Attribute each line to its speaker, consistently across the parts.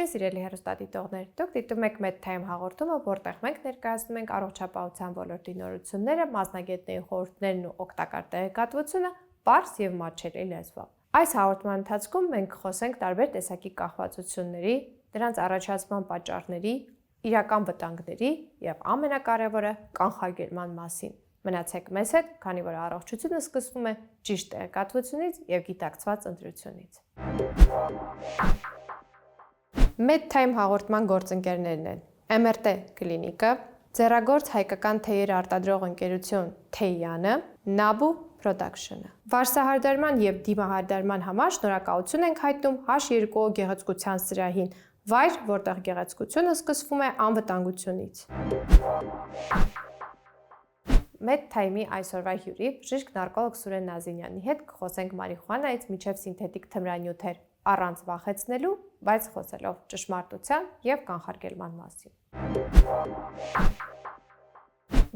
Speaker 1: Ողջույն սիրելի հեռուստադիտողներ, դուք դիտում եք MedTime հաղորդումը, որտեղ մենք ներկայացնում ենք առողջապահության ոլորտի նորությունները, մասնագետների խորհուրդներն ու օգտակար տեղեկատվությունը պարզ եւ մատչելի լեզվով։ Այս հաղորդման ընթացքում մենք խոսենք տարբեր տեսակի կախվածությունների, դրանց առաջացման պատճառների, իրական վտանգների եւ ամենակարևորը կանխարգելման մասին։ Մնացեք մեզ հետ, քանի որ առողջությունը սկսվում է ճիշտ տեղեկատվությունից եւ գիտակցված ընտրությունից։ MedTime հաղորդման գործընկերներն են MRT կլինիկը, ձեռագործ հայկական թեյեր արտադրող ընկերություն Թեյանը, Nabu Production-ը։ Վարսահարդարման եւ դիմահարդարման համար շնորհակալություն ենք հայտնում H2O գեղեցկության սրահին, վայր, որտեղ գեղեցկությունը սկսվում է անվտանգությունից։ MedTime-ի այսօրվա հյուրի բժիշկ նարկոլոգ Սուրեն Նազինյանի հետ կխոսենք մարիխուանայից մինչև սինթետիկ թմրանյութեր, առանց վախեցնելու, բայց խոսելով ճշմարտության եւ կանխարգելման մասին։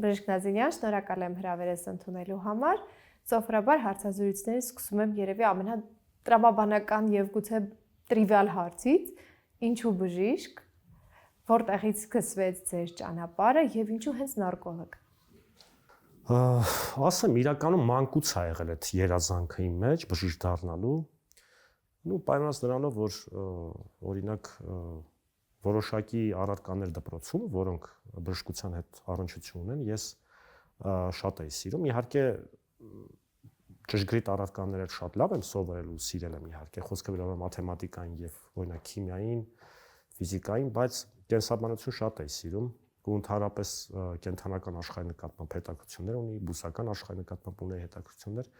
Speaker 1: Բժիշկ Նազինյան, շնորհակալ եմ հրավերս ընդունելու համար։ Սովորաբար հարցազրույցները սկսում եմ երևի ամենատրամաբանական եւ գուցե տրիվիալ հարցից, ինչու բժիշկ, որտեղից սկսվեց ձեր ճանապարհը եւ ինչու հենց նարկոլոգ։
Speaker 2: Ասեմ, իրականում մանկուց ա եղել այդ երազանքը իմ մեջ բժիշկ դառնալու։ Պայմանած նրանով, որ օրինակ որոշակի առարկաներ դպրոցում, որոնք բժշկության հետ առնչություն ունեն, ես շատ էի սիրում։ Իհարկե ճշգրիտ առարկաները շատ լավ եմ սովորել ու սիրել եմ իհարկե, խոսքը վերաբերում է մաթեմատիկային եւ օրինակ քիմիային, ֆիզիկային, բայց կենսաբանություն շատ էի սիրում ու ընդհանրապես կենթանական աշխարհի նկատմամբ հետաքրքրություններ ունի, բուսական աշխարհի նկատմամբ ունի հետաքրքրություններ,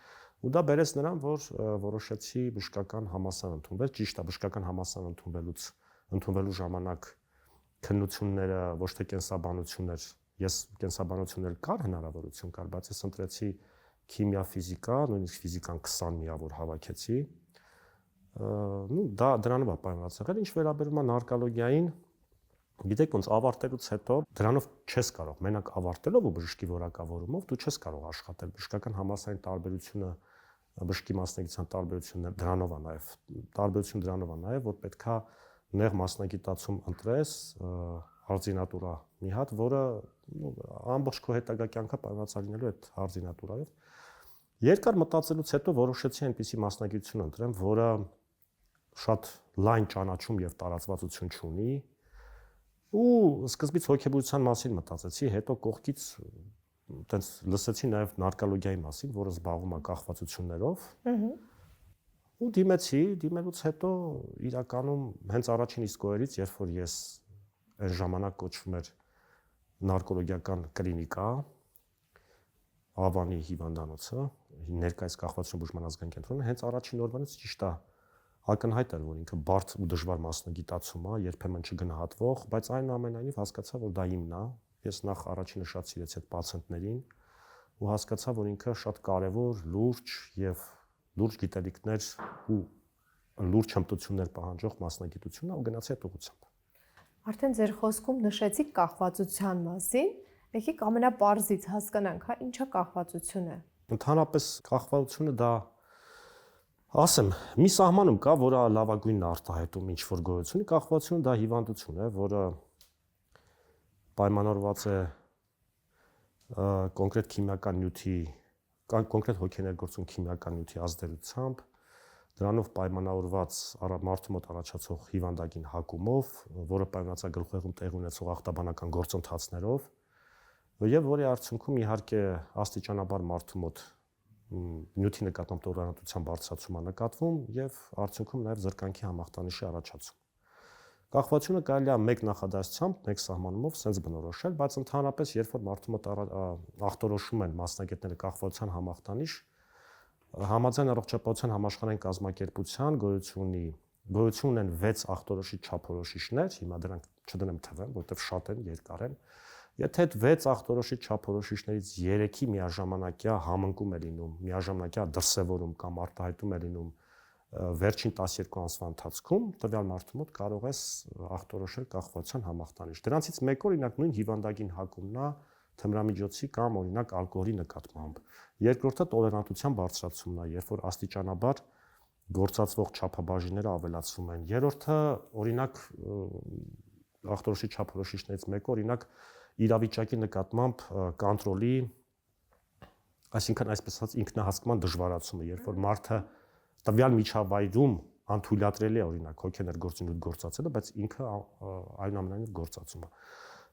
Speaker 2: ու դա բերեց նրան, որ որոշեցի բժշկական համալսարան ընդունվել, ճիշտ է, բժշկական համալսարան ընդունվելու ժամանակ քննությունները ոչ թե կենսաբանություններ, ես կենսաբանություններ կար հնարավորություն կար, բայց ես ընտրեցի քիմիա, ֆիզիկա, նույնիսկ ֆիզիկան 20 միավոր հավաքեցի, դա դրանով է պայմանված եղել, ինչ վերաբերում է նարկոլոգիային, գիտեք ոնց ավարտելուց հետո դրանով չես կարող, մենակ ավարտելով ու բժշկի որակավորումով դու չես կարող աշխատել, բժշկական համալսարանի տարբերությունը, բժշկի մասնագիտության տարբերությունը դրանով է նաև, տարբերությունը դրանով է նաև, որ պետքա նեղ մասնագիտացում ընտրես, արձինատուրա մի հատ, որը ամբողջ քո հետագա կյանքը պայմանված է լինելու այդ արձինատուրայով։ Երկար մտածելուց հետո որոշեցի այնպիսի մասնագիտություն ընտրեմ, որը շատ լայն ճանաչում եւ տարածվածություն չունի, ու սկզբից հոգեբուժության մասին մտածեցի, հետո կողքից այտենց լսեցի նաեւ նարկոլոգիայի մասին, որը զբաղվում է կախվածություններով։ Ու դիմելուց հետո իրականում հենց առաջին իսկ օրերից, երբ որ ես այն ժամանակ կոչվում էր նարկոլոգիական կլինիկա, Ավանի հիվանդանոցը, ներկայիս կախվածություն բուժման ազգային կենտրոնը, հենց առաջին օրվանից ճիշտ է ակնհայտ էր, որ ինքը բարդ ու դժվար մասնագիտացում է, երբեմն չգնահատվող, բայց այնուամենայնիվ հասկացա, որ դա իմն է։ Ես նախ առաջինը շատ սիրեցի այդ պացիենտներին ու հասկացա, որ ինքը շատ կարևոր, լուրջ եւ լուրջ գիտելիքներ ու լուրջ հմտություններ պահանջող մասնագիտություն է ու գնացի այդ ուղղությամբ։
Speaker 1: Արդեն ձեր խոսքում նշեցիք կախվածության մասին, եկեք ամենապարզից հասկանանք, հա, ինչա կախվածությունը։
Speaker 2: Ընդհանրապես կախվածությունը դա ասեմ, մի սահմանում կա, որը լավագույնն արտահայտում ինչ որ գոյություն ունի, կախվածությունը դա հիվանդություն է, որը պայմանավորված է կոնկրետ քիմիական նյութի, կոնկրետ հոգեներգործուն քիմիական նյութի ազդեցությամբ, դրանով պայմանավորված մարդու մոտ առաջացող հիվանդագին հակումով, որը պայմանված է գլխուղեղում տեղի ունեցող ախտաբանական գործընթացներով, եւ որի արդյունքում իհարկե աստիճանաբար մարդու մոտ նյութի նկատմամբ տոլերանտության բարձրացում է նկատվում եւ արդյունքում նաեւ զրկանքի համախտանիշի առաջացում։ Կախվածությունը կարելի է մեկ նախադասությամբ, մեկ սահմանումով sense բնորոշել, բայց ընդհանրապես երբ որ մարդու մոտ ախտորոշում են մասնագետները կախվածության համախտանիշ, համաձայն առողջապահության համաշխարհային կազմակերպության գոյություն ունեն 6 ախտորոշիչ չափորոշիչներ, հիմա դրանք չդնեմ թվեմ, որտեղ շատ են, երկար են։ Եթե այդ 6 ախտորոշիչ չափորոշիչներից 3-ի միաժամանակյա համընկում է լինում, միաժամանակյա դրսևորում կամ արտահայտում է լինում վերջին 12 ամսվա ընթացքում, տվյալ մարդու մոտ կարող ես ախտորոշել կախվածության համախտանիշ։ Դրանցից մեկը օրինակ նույն հիվանդագին հակումն է թմրամիջոցի կամ օրինակ ալկոհոլի նկատմամբ։ Երկրորդը տոլերանտության բարձրացումն է, երբ որ աստիճանաբար գործածվող չափաբաժինները ավելացվում են։ Երրորդը, օրինակ, ախտորոշիչ չափորոշիչներից մեկը, օրինակ, իրավիճակի նկատմամբ կոնտրոլի, այսինքն այսպես ասած ինքնահասկման դժվարացումը, երբ որ մարդը տվյալ միջավայրում անթույլատրելի է օրինակ հոգեներգործունեություն գործածելը, բայց ինքը այնուամենայնիվ գործածում է։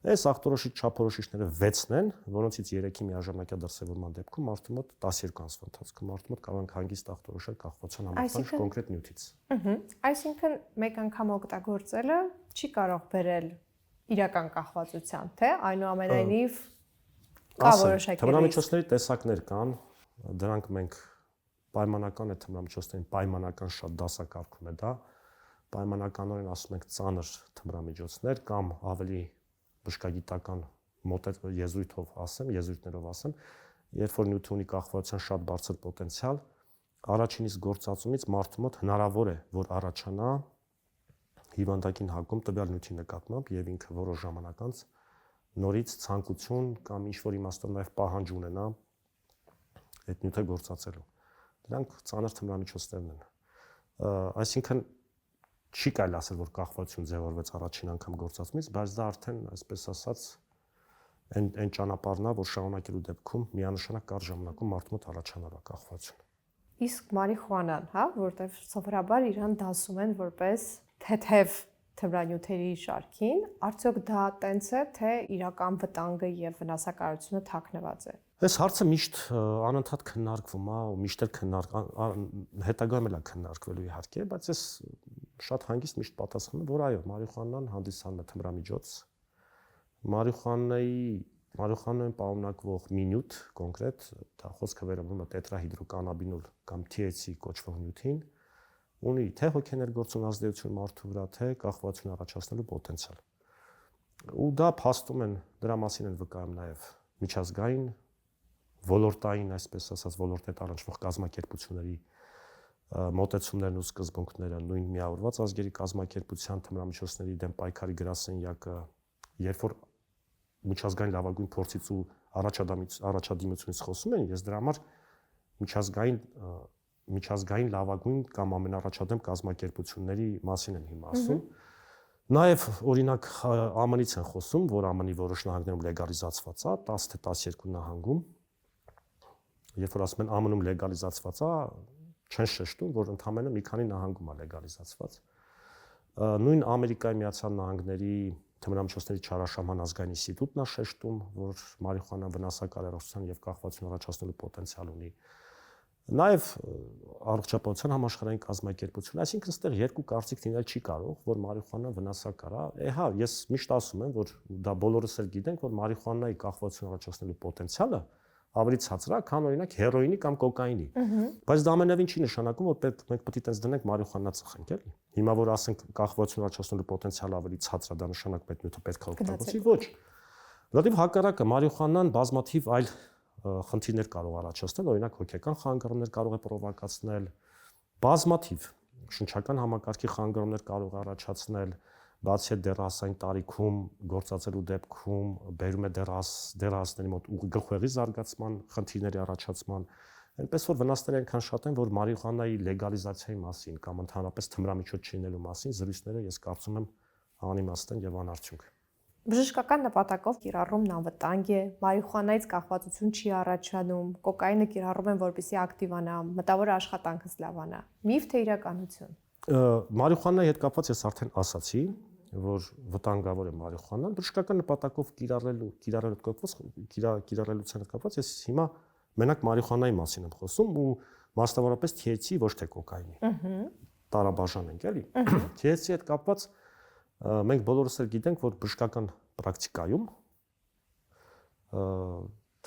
Speaker 2: Այս ախտորոշիչ չափորոշիչները 6-ն են, որոնցից 3-ի միաժամանակյա դրսևորման դեպքում մարդու մոտ 12 ամսվա ընթացքում մարդու մոտ կարող ենք հանգիստ ախտորոշել կախվածության համախառն կոնկրետ նյութից։
Speaker 1: Այսինքն մեկ անգամ օգտագործելը չի կարող բերել իրական կախվածության, թե այնուամենայնիվ կա որոշակի
Speaker 2: թմրամիջոցների տեսակներ կան, դրանք մենք պայմանական է թմրամիջոցներին պայմանական շատ դասակարգում է դա, պայմանականորեն ասում ենք ծանր թմրամիջոցներ կամ ավելի բժշկագիտական եզրույթներով ասեմ, երբ որ նյութը ունի կախվածության շատ բարձր պոտենցիալ, առաջինից գործածումից մարդու մոտ հնարավոր է, որ առաջանա հիվանդակին հակում տվյալ նյութի նկատմամբ եւ ինքը որոշ ժամանակ անց նորից ցանկություն կամ ինչ-որ իմաստով նաեւ պահանջ ունենա այդ նյութը գործածելու։ Դրանք ծանր թմրամիջոցներն են։ Այսինքն չի կարելի ասել, որ կախվածություն ձևավորվեց առաջին անգամ գործածումից, բայց դա արդեն, այսպես ասած, այն ճանապարհն է, որ շարունակելու դեպքում միանշանակ կարճ ժամանակում մարդու մոտ առաջանալու կախվածություն։
Speaker 1: Իսկ մարիխուանան, հա, որտեղ սովորաբար իրան դասում են որպես թեթև թմրանյութերի շարքին, արդյոք դա տենց է, թե իրական վտանգը եւ վնասակարությունը թաքնված է։
Speaker 2: Այս հարցը միշտ անընդհատ քննարկվում է, ու միշտ հետագայում էլ է քննարկվելու իհարկե, բայց ես շատ հանգիստ միշտ պատասխանում եմ, որ այո, մարիխուանան հանդիսանում է թմրամիջոց։ Մարիխուանային պարունակվող մի նյութ կոնկրետ, դա խոսքը վերաբերում է տետրահիդրոկանաբինոլ կամ THC կոչվող նյութին, ունի թե հոգեներգործուն ազդեցություն մարդու վրա, թե կախվածություն առաջացնելու պոտենցիալ։ Ու դա փաստում են, դրա մասին են վկայում նաև միջազգային ոլորտային, այսպես ասած, ոլորտի տարանջվող կազմակերպությունների մոտեցումներն ու սկզբունքները, նույն միավորված ազգերի կազմակերպության թմրամիջոցների դեմ պայքարի գրասենյակը, երբ որ միջազգային լավագույն փորձից ու առաջադիմությունից խոսում են, ես դրա համար միջազգային լավագույն կամ ամենաառաջադեմ կազմակերպությունների մասին եմ հիմա ասում։ Նաև օրինակ ԱՄՆ-ից են խոսում, որ ԱՄՆ-ի որոշ նահանգներում լեգալիզացված է, 10 թե 12 նահանգում։ Երբ որ ասում են ԱՄՆ-ում լեգալիզացված է, չեն շեշտում, որ ընդամենը մի քանի նահանգում է լեգալիզացված։ Նույն Ամերիկայի Միացյալ Նահանգների թմրամիջոցների չարաշահման ազգային ինստիտուտն է շեշտում, որ մարիխուանան վնասակար առողջության եւ կախվածություն առաջացնելու պոտենցիալ ունի։ Նաև առողջապահության համաշխարհային կազմակերպությունը, այսինքն այստեղ երկու կարծիք լինել չի կարող, որ մարիխուանան վնասակար է։ Հա, ես միշտ ասում եմ, որ դա բոլորս էլ գիտենք, որ մարիխուանայի կախվածություն առաջացնելու պոտենցիալը ավելի ցածր է, քան օրինակ հերոինի կամ կոկաինի։ Բայց դա ամենևին չի նշանակում, որ մենք պետք է տենց դնենք մարիխուանա ծխենք, էլի։ Հիմա որ ասենք կախվածություն առաջացնելու պոտենցիալը ավելի ցածր է, դա նշանակում է այդ նյութը պետք է օգտագործի, ոչ։ Որովհետև հակառակը մարիխուանան բազմաթիվ այլ խնդիրներ կարող առաջացնել, օրինակ հոգեկան խանգարումներ կարող է պրովոկացնել, բազմաթիվ շնչական համակարգի խանգարումներ կարող է առաջացնել, բացի այդ դեռահասային տարիքում գործածելու դեպքում բերում է դեռահասների մոտ գլխուեղի զարգացման խնդիրների առաջացման, այնպես որ վնասները այնքան շատ են, որ մարիխուանայի լեգալիզացիայի մասին կամ ընդհանրապես թմրամիջոց չլինելու մասին զրույցները ես կարծում եմ անիմաստ են եւ անարդյունք։
Speaker 1: Բժշկական նպատակով կիրառումն անվտանգ է, մարիխուանայից կախվածություն չի առաջանում, կոկաինը կիրառում են որպեսզի ակտիվանա, մտավոր աշխատանքս լավանա։ Միֆ թե իրականություն։
Speaker 2: Մարիխուանայի հետ կապված ես արդեն ասացի, որ վտանգավոր է մարիխուանան, բժշկական նպատակով կիրառելության հետ կապված ես հիմա մենակ մարիխուանայի մասին եմ խոսում ու մասնավորապես THC ոչ թե կոկաինի։ Տարաբաժան ենք, էլի։ THC-ի հետ կապված մենք բոլորս էլ գիտենք, որ բժշկական պրակտիկայում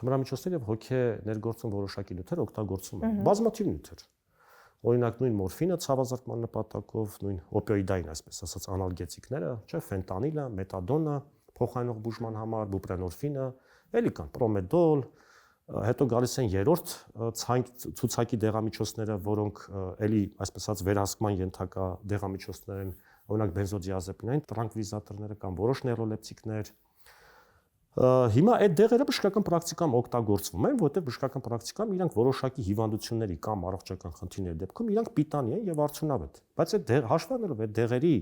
Speaker 2: թմրամիջոցներ եւ հոգեներգործուն որոշակի նյութեր օգտագործվում են, բազմաթիվ նյութեր։ Օրինակ նույն մորֆինը ցավազրկման նպատակով, նույն օպիոիդային, այսպես ասած, անալգետիկները, չէ, ֆենտանիլը, մետադոնը, փոխանցող բուժման համար, բուպրենորֆինը, էլի կան պրոմեդոլ, հետո գալիս են երրորդ ցուցակի դեղամիջոցները, որոնք էլի, այսպես ասած, վերահսկման ենթակա դեղամիջոցներ են, օրինակ բենզոդիազեպինային տրանկվիլիզատորները կամ որոշ նեյրոլեպտիկներ, Հիմա այդ դեղերը բժշկական պրակտիկայում օգտագործվում են, որտեղ բժշկական պրակտիկայում իրանք որոշակի հիվանդությունների կամ առողջական խնդիրների դեպքում իրանք պիտանի են եւ արդյունավետ։ Բայց այդ հաշվառելով այդ դեղերի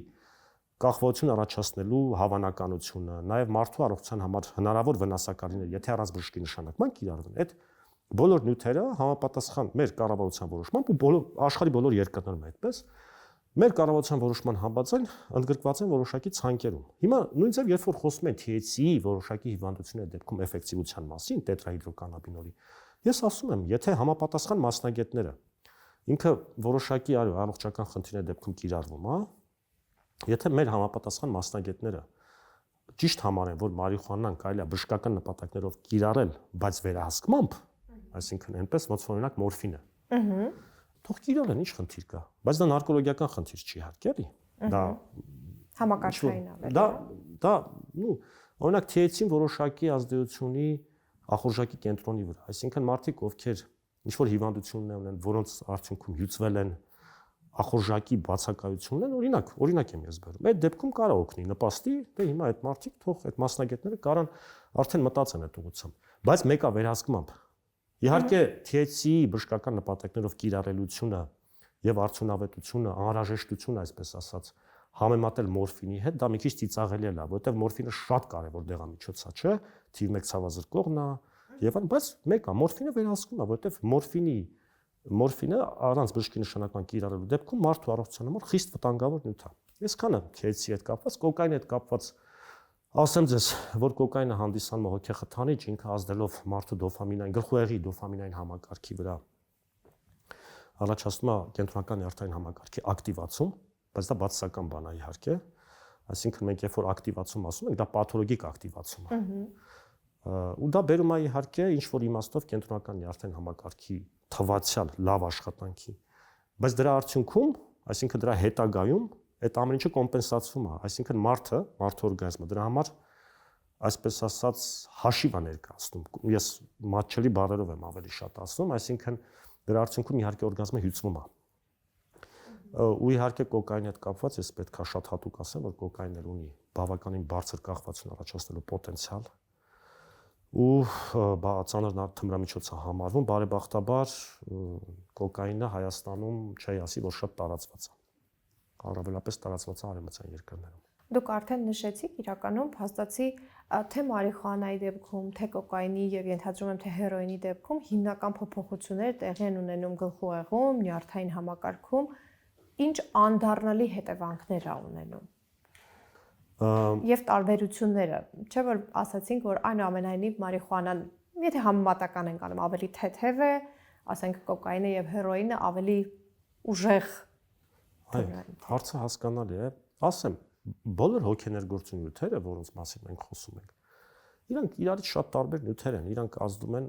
Speaker 2: կախվածություն առաջացնելու հավանականությունը, նաեւ մարդու առողջության համար հնարավոր վնասակարներ, եթե առանց բժշկի նշանակման կիրառվեն, այդ բոլոր նյութերը համապատասխան մեր կառավարության որոշմամբ ու աշխարհի բոլոր երկրներում այդպես մեր կառավարության որոշման համաձայն ընդգրկված են որոշակի ցանկերում։ Հիմա նույնիսկ երբ որ խոսում են THC-ի որոշակի հիվանդությունների դեպքում էֆեկտիվության մասին, տետրահիդրոկանաբինոլի, ես ասում եմ, եթե համապատասխան մասնագետները ինքը որոշակի առողջական խնդիրների դեպքում կիրառվում է, եթե մեր համապատասխան մասնագետները ճիշտ համարեն, որ մարիխուանան կարելի է բժշկական նպատակներով կիրառել, բայց վերահսկմամբ, այսինքն այնպես ոնց որ օրինակ մորֆինը։ Թող կիրառեն, ինչ խնդիր կա, բայց դա նարկոլոգիական խնդիր չի իհարկե, էլի։ Դա
Speaker 1: համակարգային ավելի։
Speaker 2: Դա, օրինակ THC-ին որոշակի ազդեցություն ունի ախորժակի կենտրոնի վրա, այսինքն մարդիկ, ովքեր ինչ որ հիվանդություններ ունեն, որոնց արդյունքում հյուծվել են ախորժակի բացակայություն ունեն, օրինակ եմ ես բերում։ Այդ դեպքում կարող օգնի, նպաստի, դե հիմա այդ մարդիկ թող այդ մասնագետները կարան արդեն մտածեն այդ ուղղությամբ, բայց մեկը վերահսկմամբ։ Իհարկե THC-ի բժշկական նպատակներով կիրառելությունը եւ արդյունավետությունը, անհրաժեշտությունը, այսպես ասած, համեմատել մորֆինի հետ, դա մի քիչ ծիծաղելի է, որովհետեւ մորֆինը շատ կարեւոր դեղամիջոց է, չէ՞, թիվ 1 ցավազրկողն է, եւ այն, բայց մեկը մորֆինը վերահսկում է, որովհետեւ մորֆինը առանց բժշկի նշանակման կիրառելու դեպքում մարդու առողջության համար խիստ վտանգավոր նյութ է։ Այսքանը THC-ի հետ կապված, կոկայինի հետ կապված ասեմ ձեզ, որ կոկայինը հանդիսանում է հոգեխթանիչ, ինքը ազդելով մարդու դոֆամինային, գլխուեղի դոֆամինային համակարգի վրա առաջացնում է կենտրոնական նյարդային համակարգի ակտիվացում, բայց դա բացասական բան է իհարկե, այսինքն մենք երբ որ ակտիվացում ասում ենք, դա պաթոլոգիկ ակտիվացում է։ Ու դա բերում է իհարկե ինչ որ իմաստով կենտրոնական նյարդային համակարգի թվացial լավ աշխատանքի, բայց դրա արդյունքում, այսինքն դրա հետագայում այդ ամեն ինչը կոմպենսացվում է, այսինքն մարդու օրգանիզմը դրա համար այսպես ասած հաշիվ է ներկայացնում։ Ես մատչելի բառերով եմ ավելի շատ ասում, այսինքն դրա արդյունքում իհարկե օրգանիզմը հյուծվում է։ Ու իհարկե կոկայինի հետ կապված ես պետք է շատ հատուկ ասեմ, որ կոկայինը ունի բավականին բարձր կախվածություն առաջացնելու պոտենցիալ ու ծանր թմրամիջոց է համարվում, բարեբախտաբար կոկայինը Հայաստանում չի ասի, որ շատ տարածված է։ Առավելապես տարածված է արևմտյան երկրներում։
Speaker 1: Դուք արդեն նշեցիք իրականում փաստացի թե մարիխուանայի դեպքում, թե կոկայինի եւ ենթադրում եմ թե հերոինի դեպքում հիմնական փոփոխություններ տեղի են ունենում գլխուեղում, նյարդային համակարգում, ինչ անդառնալի հետևանքներ ա ունենում։ Եվ տարբերությունները, չէ՞ որ ասացինք, որ այնուամենայնիվ մարիխուանան, եթե համեմատական ենք անում, ավելի թեթև է, ասենք կոկայինը եւ հերոինը ավելի ուժեղ։
Speaker 2: Հարցը հասկանալի է, ասեմ, բոլոր հոգեներգործուն նյութերը, որոնց մասին մենք խոսում ենք, իրանք իրարից շատ տարբեր նյութեր են, իրանք ազդում են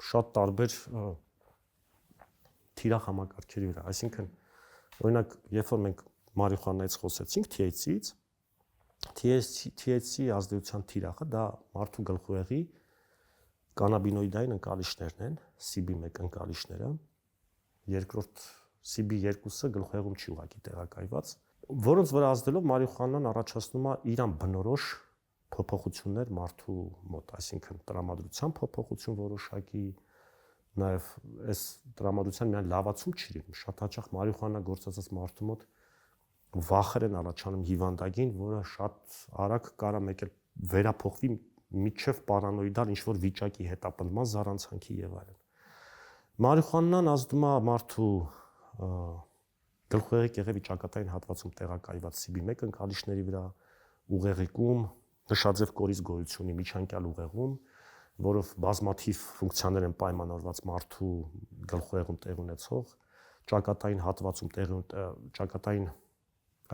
Speaker 2: շատ տարբեր թիրախ համակարգերի վրա, այսինքն օրինակ, երբ որ մենք մարիխուանայից խոսեցինք, THC-ից, THC-ի ազդեցության թիրախը դա մարդու գլխուեղի կանաբինոիդային ընկալիչներն են, CB1 ընկալիչները, երկրորդ CB2-ը գլխուեղում չի ուղղակի տեղակայված, որոնց վրա ազդելով մարիխուանան առաջացնում է իրան բնորոշ փոփոխություններ մարդու մոտ, այսինքն տրամադրության փոփոխություն որոշակի, նաև այս տրամադրության միայն լավացում չի լինում, շատ հաճախ մարիխուանա գործածած մարդու մոտ վախեր են առաջանում հիվանդագին, որը շատ արագ կարա մեկ էլ վերափոխվի միջև պարանոիդալ ինչ-որ վիճակի հետապնդման զառանցանքի եւ այլն։ Մարիխուանան ազդում է մարդու գլխուեղի կեղևի ճակատային հատվածում տեղակայված CB1 ընկալիչների վրա, ուղեղիկում, նշաձև կորիզ գոյություն ունի միջանկյալ ուղեղում, որով բազմաթիվ ֆունկցիաներ են պայմանավորված մարդու գլխուեղում տեղ ունեցող, ճակատային հատվածում ճակատային,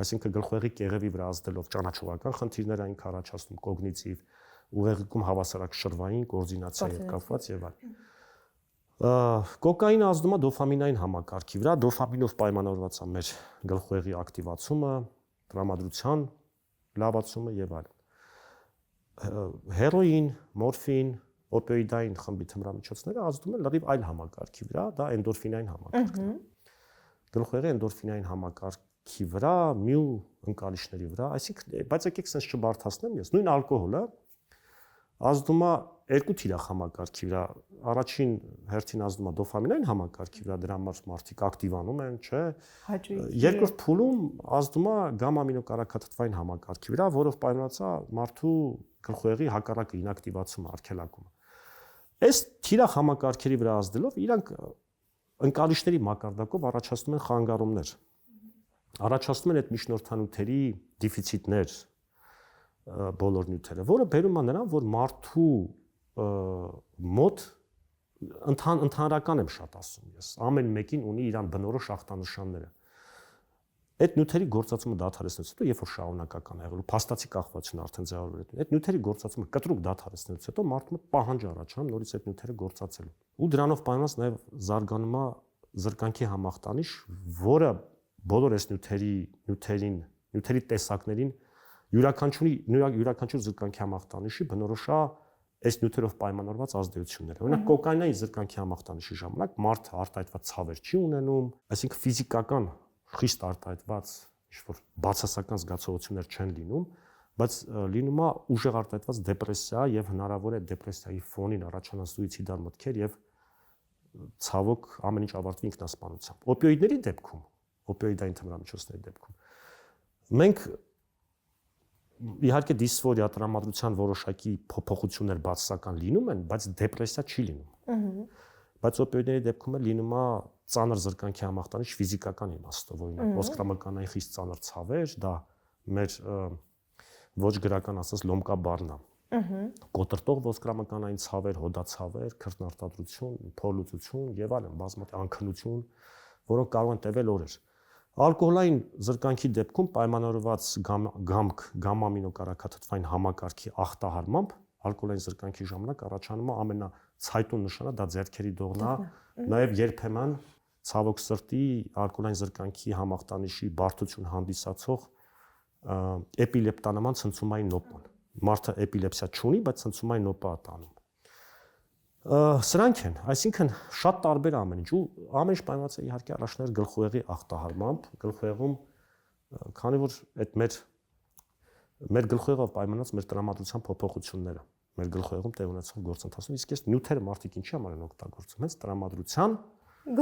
Speaker 2: այսինքն գլխուեղի կեղևի վրա ազդելով ճանաչողական խնդիրներ այն առաջացնում, կոգնիտիվ, ուղեղիկում հավասարակշռվային կոորդինացիայի հետ կապված եւ այլն։ Կոկայինը ազդում է դոֆամինային համակարգի վրա, դոֆամինով պայմանավորված է մեր գլխուեղի ակտիվացումը, տրամադրության լավացումը եւ այլն։ Հերոին, մորֆին, օպիոիդային խմբի թմրամիջոցները ազդում են լրիվ այլ համակարգի վրա, դա էնդորֆինային համակարգն է։ Գլխուեղի էնդորֆինային համակարգի վրա, մյուլ ընկալիչների վրա, այսինքն, բայց եկեք sense չբարթացնեմ ես, նույն ալկոհոլը ազդում է երկու թիրախ համակարգի վրա։ Առաջին հերթին ազդում է դոֆամինային համակարգի վրա, դրա համար մարդիկ ակտիվանում են, չէ։ Երկրորդ փուլում ազդում է գամմա-ամինոկարակաթթվային համակարգի վրա, որով պայմանված է մարդու գլխուեղի հակառակը ինակտիվացումը, արգելակումը։ Այս թիրախ համակարգերի վրա ազդելով իրանք ընկալիչների մակարդակով առաջացնում են խանգարումներ։ Առաջացնում են այդ միջնորդանյութերի դեֆիցիտներ բոլոր նյութերը, որը բերում է նրան, որ մարդու մոտ ընդհանրական եմ շատ ասում ես, ամեն մեկին ունի իրան բնորոշ ախտանշանները։ Այդ նյութերի գործածումը դադարեցնելուց հետո, երբ որ շարունակական է եղել, փաստացի կախվածությունը արդեն ձևավորվել է, այդ նյութերի գործածումը կտրուկ դադարեցնելուց հետո մարդու մոտ պահանջ առաջանում նորից այդ նյութերը գործածելու։ Ու դրանով պայմանված նաև զարգանում է զրկանքի համախտանիշ, որը բոլոր այս նյութերի տեսակներին յուրաքանչյուր զրկանքի համախտանիշի բնորոշ է այս նյութերով պայմանավորված ազդեցությունները։ Օրինակ կոկաինային զրկանքի համախտանիշի ժամանակ մարդը արտահայտված ցավեր չի ունենում, այսինքն ֆիզիկական խիստ արտահայտված ինչ-որ բացասական զգացողություններ չեն լինում, բայց լինում է ուժեղ արտահայտված դեպրեսիա եւ հնարավոր է դեպրեսիայի ֆոնին առաջանան սուիցիդալ մտքեր եւ ցավոք ամեն ինչ ավարտվի ինքնասպանությամբ։ Օպիոիդների դեպքում, օպիոիդային թմրամիջոցների դեպքում մենք իհարկե դիսֆորիա տրամադրության որոշակի փոփոխություններ բացասական լինում են, բայց դեպրեսիա չի լինում։ Բայց օպիոիդների դեպքում լինում է ծանր զրկանքի համախտանիշ ֆիզիկական իմաստով, օրինակ ոսկրամկանային խիստ ծանր ցավեր, դա մեր ոչ գրական ասած լոմկաբարն է։ Կոտրտող ոսկրամկանային ցավեր, հոդացավեր, քրտնարտադրություն, փորլուծություն եւ այլն, բազմաթիվ անքնություն, որոնք կարող են տևել օրեր։ Ալկոհոլային զրկանքի դեպքում պայմանավորված գամմա-ամինոկարակաթթվային համակարգի ախտահարմամբ ալկոհոլային զրկանքի ժամանակ առաջանում է ամենացայտուն նշանը, դա ձեռքերի դողնա, նաև երբեմն ցավոք սրտի ալկոհոլային զրկանքի համախտանիշի բարդություն հանդիսացող էպիլեպտանման ցնցումային նոպան։ Մարդը էպիլեպսիա չունի, բայց ցնցումային նոպա է տանում։ Սրանք են, այսինքն շատ տարբեր ամեն ինչ, ու ամեն ինչ պայմանված է իհարկե առաջներ գլխուեղի ախտահարմամբ, գլխուեղում, քանի որ այդ մեր գլխուեղով պայմանված մեր տրամադրության փոփոխությունները, մեր գլխուեղում տեղ ունեցող գործընթացում, իսկ այս նյութերը մարդիկ ինչի համար են օգտագործում, հենց տրամադրության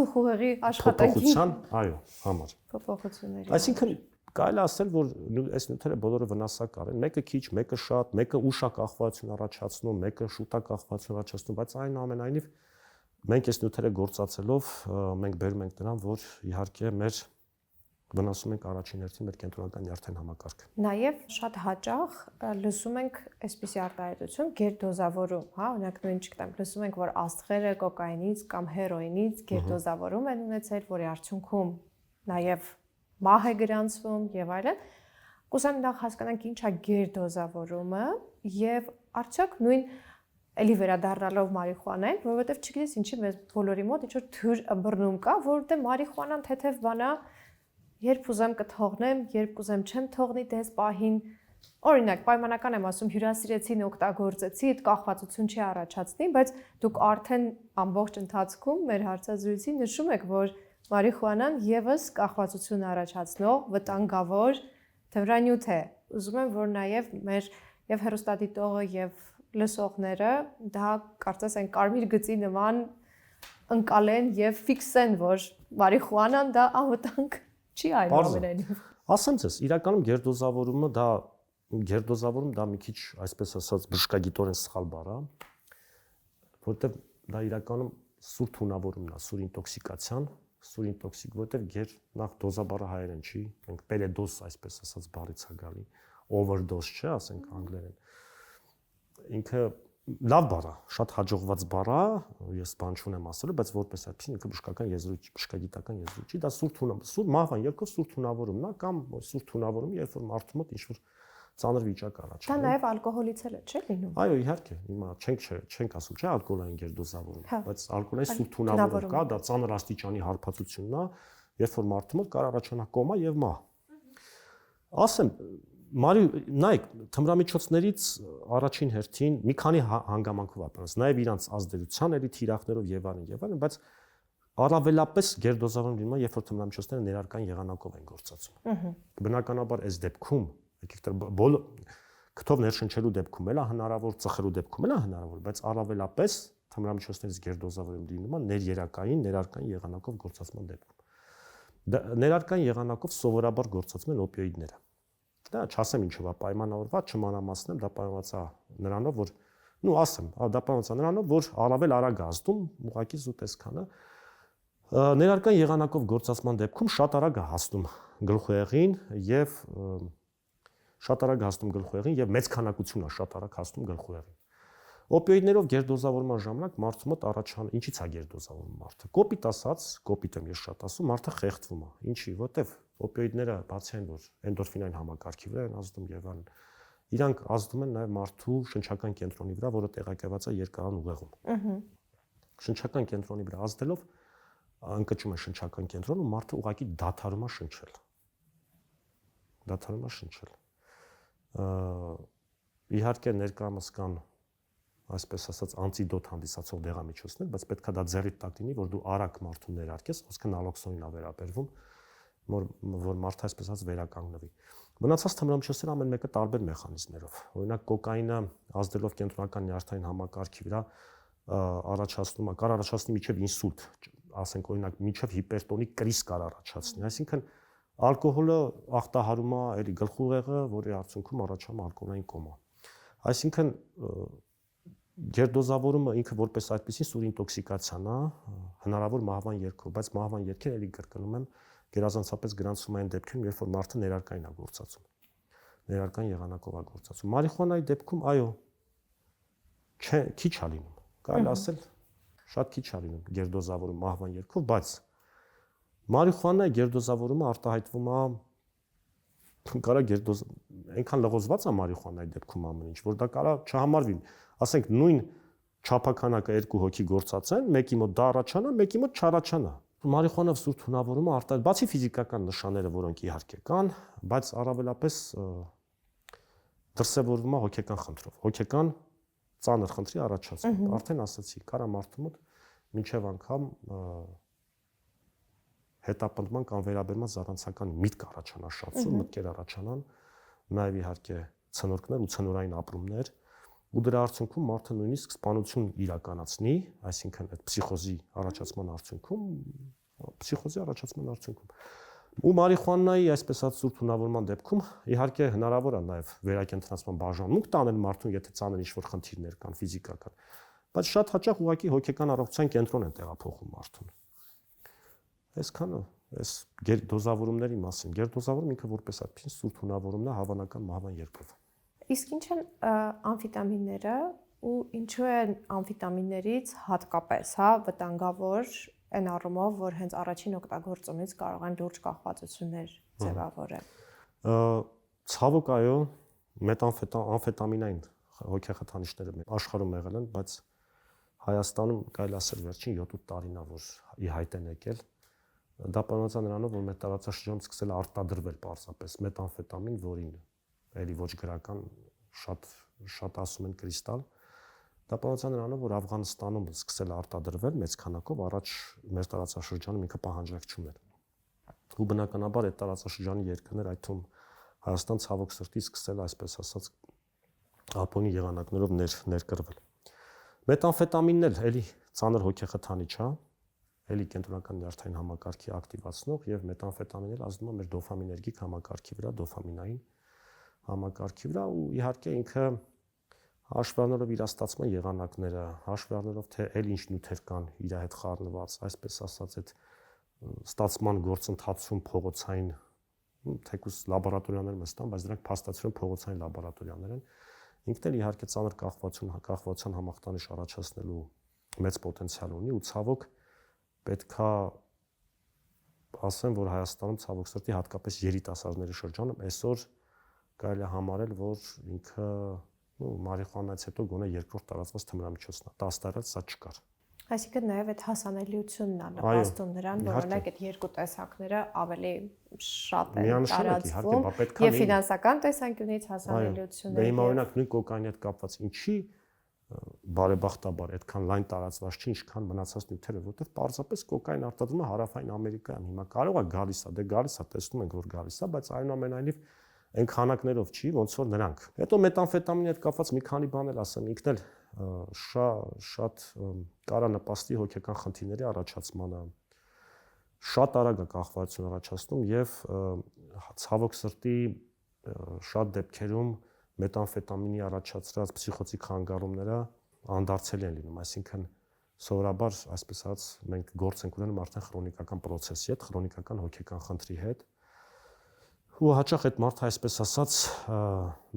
Speaker 1: գլխուեղի աշխատանքի,
Speaker 2: այո, համար։
Speaker 1: Փոփոխությունների։
Speaker 2: Այսինքն կարելի ասել, որ այս նյութերը բոլորը վնասակար են, մեկը քիչ, մեկը շատ, մեկը ուշ է կախվածություն առաջացնում, մեկը շուտ է կախվածություն առաջացնում, բայց այնուամենայնիվ մենք այս նյութերը գործածելով մենք բերում ենք նրան, որ իհարկե մեր վնասում ենք առաջին հերթին մեր կենտրոնական նյարդային համակարգը։
Speaker 1: Նաև շատ հաճախ լսում ենք այսպիսի արտահայտություն գերդոզավորում, հա, օրինակ նույն չգիտեմ, լսում ենք, որ աստղերը կոկաինից կամ հերոինից գերդոզավորում են ունեցել, որի արդյունքում նաև մահ է գրանցվում եւ այլն։ Կուզեմ նախ հասկանանք ինչ է գերդոզավորումը եւ արդյոք նույն էլի վերադառնալով մարիխուանային, որովհետեւ չգիտես ինչի մեզ բոլորի մոտ ինչ որ թյուր ըմբռնում կա, որովհետեւ մարիխուանան թեթև բան է, երբ ուզեմ կթողնեմ, երբ կուզեմ չեմ թողնի դες պահին։ Օրինակ, պայմանական եմ ասում, հյուրասիրեցին օգտագործեցի, այդ կախվածություն չի առաջացնի, բայց դուք արդեն ամբողջ ընթացքում մեր հարցազրույցին նշում եք, որ մարիխուանան եւս կախվածություն առաջացնող վտանգավոր թմրանյութ է։ Ուզում եմ, որ նաև մեր եւ հեռուստադիտողը եւ լսողները դա կարծես այն կարմիր գծի նման ընկալեն եւ ֆիքսեն, որ մարիխուանան դա անվտանգ չի այնուամենայնիվ։
Speaker 2: Ասեմ ձեզ, իրականում գերդոզավորում դա մի քիչ, այսպես ասած, բժշկագիտորեն սխալ բառ է, որտեղ դա իրականում սուր թունավորումն է, սուր ինտոքսիկացիան, որտեղ գեր նախ դոզաբառը հայերեն չի, մենք պելեդոզ այսպես ասած բառից է գալի, overdose չէ, ասենք անգլերեն։ Ինքը լավ բառ է, շատ հաջողված բառ է, ես բան չունեմ ասելու, բայց որպես այդպեսին ինքը բժշկական եզրույթ, բժշկագիտական եզրույթ չի, դա սուր մահվան երկով սուր թունավորումն է, կամ սուր թունավորումը, երբ որ մարդու մոտ ինչ-որ ծանր վիճակ առաջանում։
Speaker 1: Դա նաև ալկոհոլից էլ է, չէ՞ լինում։
Speaker 2: Այո, իհարկե, հիմա չենք ասում, չէ՞, ալկոհոլային գերդոզավորում, բայց ալկոհոլային սուր թունավորում կա, դա ծանր աստիճանի հարբածությունն է, երբ որ մարդու մոտ կարող առաջանա կոմա եւ մահ։ Ասեմ, նայեք, թմրամիջոցներից առաջին հերթին մի քանի հանգամանքով ապրանց, նաև իրանց ազդեցության էլի թիրախներով եւ այլն, բայց առավելապես գերդոզավորում լինում է, երբ որ թմրամիջոցները ներարկային եղանակով են գործածում։ Բնականաբար այս դեպքում, եկեք Քթով ներշնչելու դեպքում էլ է հնարավոր, ծխելու դեպքում էլ է հնարավոր, բայց առավելապես թմրամիջոցներից գերդոզավորում լինում է ներերակային, ներարկային եղանակով գործածման դեպքում։ Ներարկային եղանակով սովորաբար գործածում են օպիոիդները։ Դա չասեմ ինչով է պայմանավորված, չմանրամասնեմ, դա պայմանավորված է նրանով, որ դա պայմանավորված է նրանով, որ առավել արագ ազդում, ուղղակի զուտ այսքանը ներարկային եղանակով գործածման դեպքում շատ արագ է հասնում գլխուեղին եւ մեծ քանակություն է շատ արագ հասնում գլխուեղին։ Օպիոիդներով գերդոզավորման ժամանակ մարդու մոտ առաջանում, ինչի՞ց է գերդոզավորում մարդը։ Կոպիտ ասած, կոպիտ եմ ես շատ ասում, մարդը խեղդվում է։ Ինչի՞, որտեվ օպիոիդները բացի այն որ էնդորֆինային համակարգի վրա են ազդում եւ այլն, իրանք ազդում են նաեւ մարդու շնչական կենտրոնի վրա, որը տեղակայված է երկարան ուղեղում։ Շնչական կենտրոնի վրա ազդելով ընկճում է շնչական կենտրոնը, մարդը ուղղակի դադարում է շնչել։ Իհարկե ներկայումս կան այսպես ասած անտիդոտ հանդիսացող դեղամիջոցներ, բայց պետքա դա ձեռիդ տակ լինի, որ դու արագ մարդուն ներարկես, խոսքը նալոքսոնին է վերաբերվում, որ մարդը այսպես ասած վերականգնվի։ Մնացած թմրամիջոցները ամեն մեկը տարբեր մեխանիզմներով։ Օրինակ կոկաինը ազդելով կենտրոնական նյարդային համակարգի վրա առաջացնում միջև ինսուլտ, ասենք օրինակ միջև հիպերտոնիկ կրիզ կար առաջացնի, այսինքն ալկոհոլը ախտահարում է էլի գլխուղեղը, որի արդյունքում առաջանում ալկոհոլային կոմա։ Այսինքն գերդոզավորումը ինքը որպես այդպեսին սուրինտոքսիկացիան է, հնարավոր մահվան երգով, բայց մահվան երգերը էլի կրկնում եմ, գերազանցապես գրանցումային դեպքերում, երբ որ մարդը ներարկային է գործածում։ Ներարկային եղանակով է գործածում։ Մարիխուանայի դեպքում այո, քիչ է լինում։ Կարելի ասել շատ քիչ է լինում գերդոզավորում մահվան երգով, բայց մարիխուանայի գերդոզավորումը արտահայտվում է կարա գերդոզ այնքան լղոզված է մարիխուանայի դեպքում ամեն ինչ, որ դա կարա չհամարվի, ասենք նույն չափականակը երկու հոգի գործածեն, մեկի մոտ դա առաջանա, մեկի մոտ չառաջանա։ Մարիխուանով սուր թունավորումը բացի ֆիզիկական նշանները, որոնք իհարկե կան, բայց առավելապես դրսևորվում է հոգեկան խնդրով, հոգեկան ծանր խնդրի առաջացում։ Արդեն ասացի, կարա մարդու մոտ մինչև անգամ հետապնդման կամ վերաբերման զառանցական միտք առաջանա, շատ սուր մտքեր առաջանան, նաև իհարկե ցնորքներ ու ցնորային ապրումներ, ու դրա արդյունքում մարդը նույնիսկ սպանություն իրականացնի, այսինքն այդ փսիխոզի առաջացման արդյունքում։ Ու մարիխուանայի այսպես ասած սուր թունավորման դեպքում իհարկե հնարավոր է նաև վերակենդանացման բաժանմունք տանել մարդուն, եթե ծանր ինչ-որ խնդիրներ կան ֆիզիկական, բայց շատ հաճախ ուղղակի հոգեկան առողջության կենտրոն են տեղափոխում մարդուն։ Այսքանը այս գերդոզավորումների մասին։ Գերդոզավորում ինքը որպես այդպեսին սուր թունավորումն է հավանական մահվան երգով։
Speaker 1: Իսկ ինչ են ամֆետամինները ու ինչու են ամֆետամիններից հատկապես, վտանգավոր այն առումով, որ հենց առաջին օգտագործումից կարող են լուրջ կախվածություններ ձևավորել։
Speaker 2: Ցավոք այո, ամֆետամինային հոգեխթանիչները աշխարհում եղել են, բայց Հայաստանում կարելի ասել վերջին 7-8 տարին է, որ ի հայտ են եկել։ Դա պայմանավորված է նրանով, որ մեր տարածաշրջանում սկսել է արտադրվել պարզապես մեթամֆետամին, որին էլի ոչ գրական շատ ասում են կրիստալ։ Դա պայմանավորված է նրանով, որ Աֆղանստանում սկսել է արտադրվել մեծ քանակով, առաջ մեր տարածաշրջանում ինքը պահանջարկ չուներ։ Ու բնականաբար այդ տարածաշրջանի երկրներ, այդ թվում Հայաստան ցավոք սրտի սկսել այսպես ասած ալպոնի եղանակներով ներկրվել։ Մեթամֆետամինն էլ էլի ծանր հոգեխթանիչ է, էլի կենտրոնական նյարդային համակարգի ակտիվացնող եւ մեթամֆետամինը ազդում է մեր դոֆամիներգիկ համակարգի վրա, դոֆամինային համակարգի վրա ու իհարկե ինքը հաշվի առնելով իր ստացման եղանակները, հաշվի առնելով թե էլ ինչ նյութեր կան իր հետ խառնված, այսպես ասած այդ ստացման գործընթացում փողոցային թեկուզ լաբորատորիաներ մստան, բայց դրանք փաստացիորեն փողոցային լաբորատորիաներ են։ Ինքն էլ իհարկե ծանր կախվածության համախտանիշ առաջացնելու մեծ պոտենցիալ ունի ու ցավոք պետքա ասեմ, որ Հայաստանում ցավոք սրտի հատկապես երիտասարդների շրջանում այսօր կարելի է համարել, որ ինքը մարիխուանայից հետո գոնե երկրորդ տարածված թմրամիջոցն է, 10 տարի սա չկար։
Speaker 1: Այսինքն նաև այդ հասանելիությունն է նպաստում նրան, որ օրինակ այդ երկու տեսակները ավելի շատ են տարածվում եւ ֆինանսական տեսանկյունից հասանելիությունը։
Speaker 2: Դե հիմա օրինակ նույն կոկաինի հետ կապված ինչի բարեբախտաբար այդքան լայն տարածված չի, ինչքան մնացած նյութերը, որտեղ պարզապես կոկաին արտադրումը հարավային Ամերիկայում հիմա կարող է գալիս է, դե գալիս է, տեսնում ենք որ գալիս է, բայց այնուամենայնիվ Այն քանակներով չի, ոնց որ նրանք։ Հետո մետամֆետամինի հետ կապված մի քանի բաներ ասեմ, ինքն էլ շատ կարա նպաստի հոգեկան խնդիրների առաջացմանը, շատ արագ է կախվածություն առաջացնում եւ ցավոք սրտի շատ դեպքերում մետամֆետամինի առաջացրած փսիխոտիկ խանգարումները անդարձելի են լինում, այսինքն սովորաբար, այսպես ասած, մենք գործ ենք ունենում արդեն քրոնիկական process-ի հետ, քրոնիկական հոգեկան խնդրի հետ։ Ու հաճախ այդ մարդը, այսպես ասած,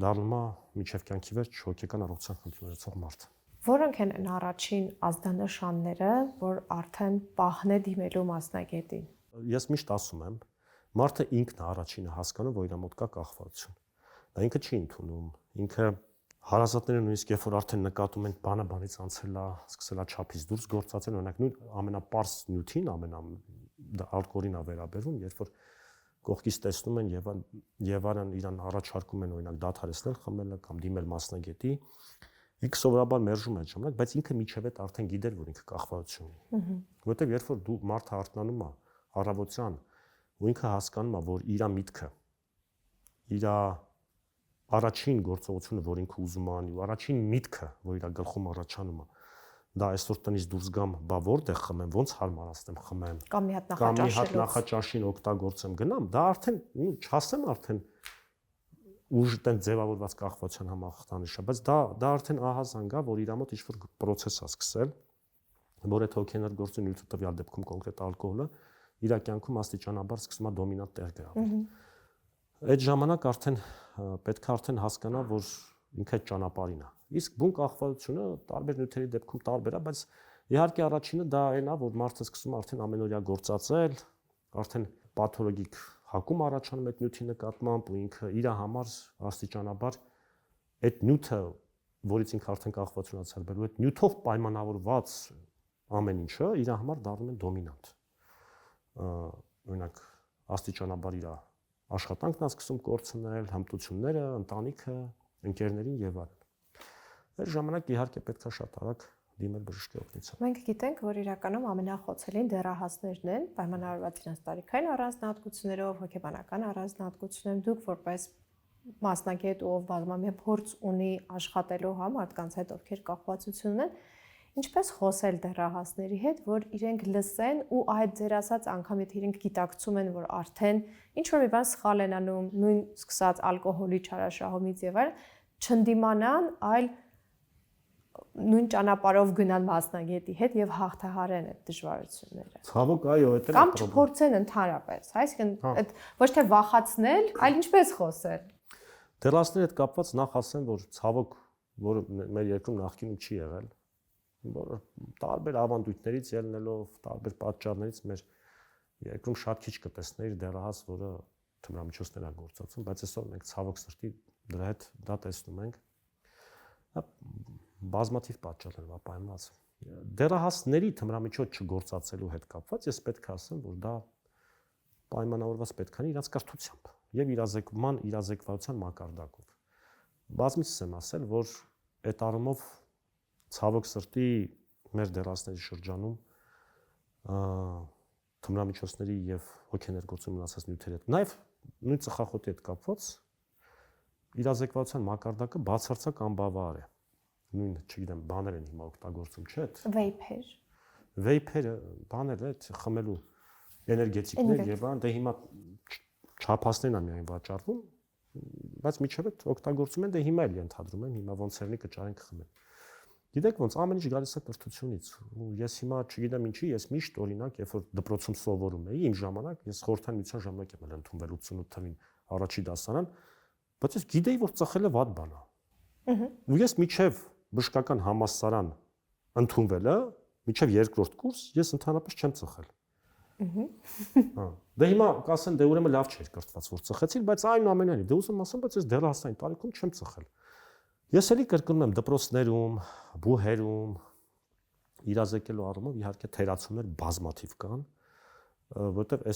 Speaker 2: դառնում է միջև կյանքի վերջ հոգեկան առողջության խնդիր ունեցող մարդ։
Speaker 1: Որոնք են այն առաջին ազդանշանները, որ արդեն պահն է դիմելու մասնագետին։
Speaker 2: Ես միշտ ասում եմ, մարդը ինքն է առաջինը հասկանում, որ իր մոտ կա կախվածություն։ Դա ինքը չի ընդունում, ինքը հարազատները նույնիսկ երբ որ արդեն նկատում են բանը բանից անցել է, սկսել է չափից դուրս գործածել, օրինակ նույն ամենապարզ նյութին, ալկոհոլին է վերաբերվում, երբ որ կողքից տեսնում են եւ արան իրան առաջարկում են օրինակ դադարեցնել խմելը կամ դիմել մասնագետի, ինքը սովորաբար մերժում է այդ ժամանակ, բայց ինքը միջև այդ արդեն գիտեր, որ ինքը կախվածություն ունի։ Որովհետեւ երբ որ դու մարդը արթնանում է առավոտյան ու ինքը հասկանում է, որ իր միտքը, իր առաջին գործողությունը, որ ինքը ուզում է անի, ու առաջին միտքը, որ իր գլխում առաջանում է, դա այսօր տնից դուրս գամ, բա որտեղ խմեմ, ոնց հարմարացնեմ խմեմ,
Speaker 1: կամ մի հատ
Speaker 2: նախաճաշին օգտագործեմ, գնամ, դա արդեն չասեմ արդեն ուժ տեն ձևավորված կախվածության համախտանիշ է, բայց դա արդեն ահազանգ է, որ իր մոտ ինչ-որ process է սկսել, որ այդ հոգեներգործի նյութը տվյալ դեպքում կոնկրետ ալկոհոլը իր կյանքում աստիճանաբար սկսում է դոմինանտ տեղ գրավել։ Այդ ժամանակ արդեն պետք է արդեն հասկանա, որ ինքը այդ ճանապարհին է։ Իսկ բուն կախվածությունը տարբեր նյութերի դեպքում տարբեր է, բայց իհարկե առաջինը դա այն է, որ մարդը սկսում է արդեն ամենօրյա գործածել, արդեն պաթոլոգիկ հակում առաջանում այդ նյութի նկատմամբ ու ինքը իր համար աստիճանաբար այդ նյութը, որից ինքը արդեն կախվածությունացել բերում, այդ նյութով պայմանավորված ամեն ինչը իր համար դառնում է դոմինանտ։ Օրինակ աստիճանաբար իր աշխատանքն է սկսում կորցնել, հմտությունները, ընտանիքը, ընկերներին եւ այլն։ Այդ ժամանակ իհարկե պետք է շատ արագ դիմել բժշկի օգնության։
Speaker 1: Մենք գիտենք, որ իրականում ամենախոցելին դեռահասներն են, պայմանավորված իրենց տարիքային առանձնահատկություններով, հոգեբանական առանձնահատկություններով, դուք որպես մասնագետ, ով բազմամյա փորձ ունի աշխատելու մարդկանց հետ, ովքեր կախվածություն ունեն, ինչպես խոսել դեռահասների հետ, որ իրենք լսեն ու այդ ձեր ասած անգամ եթե իրենք գիտակցում են, որ արդեն ինչ որ մի բան սխալ են անում, նույն սկսած ալկոհոլի չարաշահումից եւ այլն, չընդդիմանան, այլ նույն ճանապարհով գնան մասնագետի հետ եւ հաղթահարեն այդ դժվարությունները։
Speaker 2: Ցավոք, այո, դա է։
Speaker 1: Կամ չփորձեն ընդհանրապես, այսինքն այդ ոչ թե վախացնել, այլ ինչպես խոսել։
Speaker 2: Դեռահասների հետ կապված նախ ասեմ, որ ցավոք, որ մեր երկրում նախկինում չի եղել, որ տարբեր ավանդույթներից ելնելով, տարբեր պատճառներից մեր երկրում շատ քիչ կտեսներ դեռահաս, որը թմրամիջոցներ է գործածում, բայց այսօր մենք ցավոք սրտի դրա հետ դա տեսնում ենք։ Բազմաթիվ պատճառներով է պայմանված։ Դեռահասների թմրամիջոց չգործածելու հետ կապված ես պետք է ասեմ, որ դա պայմանավորված պետք է իրաց կրթությամբ եւ իրազեկվածության մակարդակով։ Բազմիցս եմ ասել, որ այդ առումով ցավոք սրտի մեր դեռահասների շրջանում թմրամիջոցների եւ հոգեներգործում ունեցած նյութերի հետ, նաեւ նույն ծխախոտի հետ կապված իրազեկվածության մակարդակը բացարձակ անբավարար է։ Նույն, չգիտեմ, բաներ են հիմա օգտագործում, չէ՞։
Speaker 1: Վեյփեր։
Speaker 2: Վեյփերը, բաները, այդ խմելու էներգետիկներ եւ այլն, դե հիմա չափածներն են միայն վաճառվում, բայց միջև այդ օգտագործում են, դե հիմա էլ ընդհանրում են, հիմա ոնց երնի կճարեն կխմեն։ Գիտեք ոնց ամեն ինչ գալիս է կրթությունից։ Ու ես հիմա չգիտեմ ինչի, ես միշտ օրինակ, երբ որ դպրոցում սովորում էի, իմ ժամանակ ես խորհրդային միության ժամանակ եմ ընդունվել 88 թվին առաջի դասարան, բայց ես գիտեի, որ ծխելը վատ բան է։ Ու ես միջև բժշկական համալսարան ընդունվելը, միջև երկրորդ կուրս, ես ընդհանրապես չեմ ծխել։ Դե հիմա կասեն, դե ուրեմն լավ չէր կրթված, որ ծխեցին, բայց այնուամենայնիվ, դե ուզում ասեմ, բայց ես դեռահասային տարիքում չեմ ծխել։ Ես էլի կրկնում եմ դպրոցներում, բուհերում իրազեկելու առումով իհարկե թերացումներ բազմաթիվ կան, որովհետև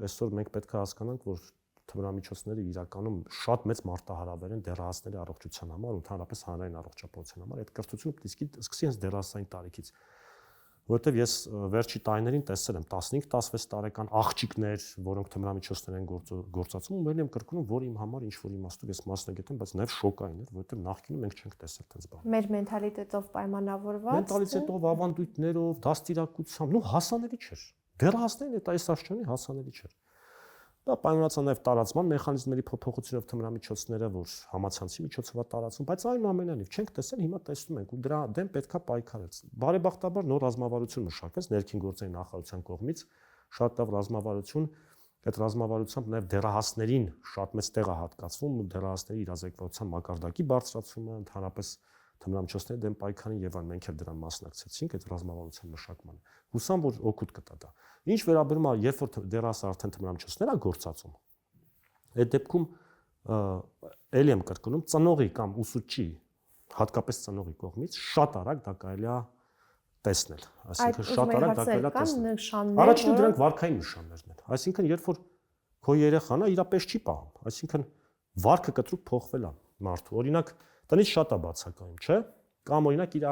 Speaker 2: այսօր մենք պետք է հասկանանք, որ թմրամիջոցները իրականում շատ մեծ մարտահրավեր են դեռահասների առողջության համար, ընդհանրապես հանրային առողջապահության համար։ Այդ կրթությունը պետք է սկսի հենց դեռահասային տարիքից։ որովհետև ես վերջի տարիներին տեսել եմ 15-16 տարեկան աղջիկներ, որոնք թմրամիջոցներ են գործածում, ու մերն եմ կրկնում, որ իմ համար ինչ որ իմաստով ես մասնագետ եմ, բայց նաև շոկային էր, որովհետև նախկինում մենք չենք տեսել այդպես բան։
Speaker 1: Մեր մենթալիտետով պայմանավորված։
Speaker 2: Մենտալիտետով, ավանդույթներով, դաստիարակությամբ, ու հասանելի չէր։ Դեռահասներին այդ այս աշխարհի հասանելի չէր։ Դա պայմանացան նաև տարածման մեխանիզմների փոփոխությունով թմրամիջոցները, որ համացանցի միջոցով է տարածվում, բայց այնուամենայնիվ չենք տեսել, հիմա տեսնում ենք ու դրա դեմ պետքա պայքարել։ Բարեբախտաբար նոր ռազմավարություն մշակվեց ներքին գործերի նախարարության կողմից, շատ լավ ռազմավարություն, այդ ռազմավարությամբ նաև դեռահասներին շատ մեծ տեղ է հատկացվում, դեռահասների իրազեկվածության մակարդակի բարձրացումը, ընդհանրապես թմրամիջոցների դեմ պայքարին եւ այլն, մենք էլ դրան մասնակցեցինք այդ ռազմավարության մշակմանը։ Հուսամ, որ օգուտ կտա դա։ Ինչ վերաբերում է, երբ որ դեռահասը արդեն թմրամիջոցներ է գործածում, այդ դեպքում ելի եմ կրկնում, ծնողի կամ ուսուցչի, հատկապես ծնողի կողմից շատ արագ դա կարելի է տեսնել, այսինքն շատ արագ դա կարելի է տեսնել։ Առաջին դրանք վարքային նշաններն են, այսինքն երբ որ քո երեխան է, իր պես չի պահում, այսինքն վարքը կտրուկ փոխվել է մարդու։ Օրինակ տնից շատ է բացակայում, չէ՞։ Կամ օրինակ իր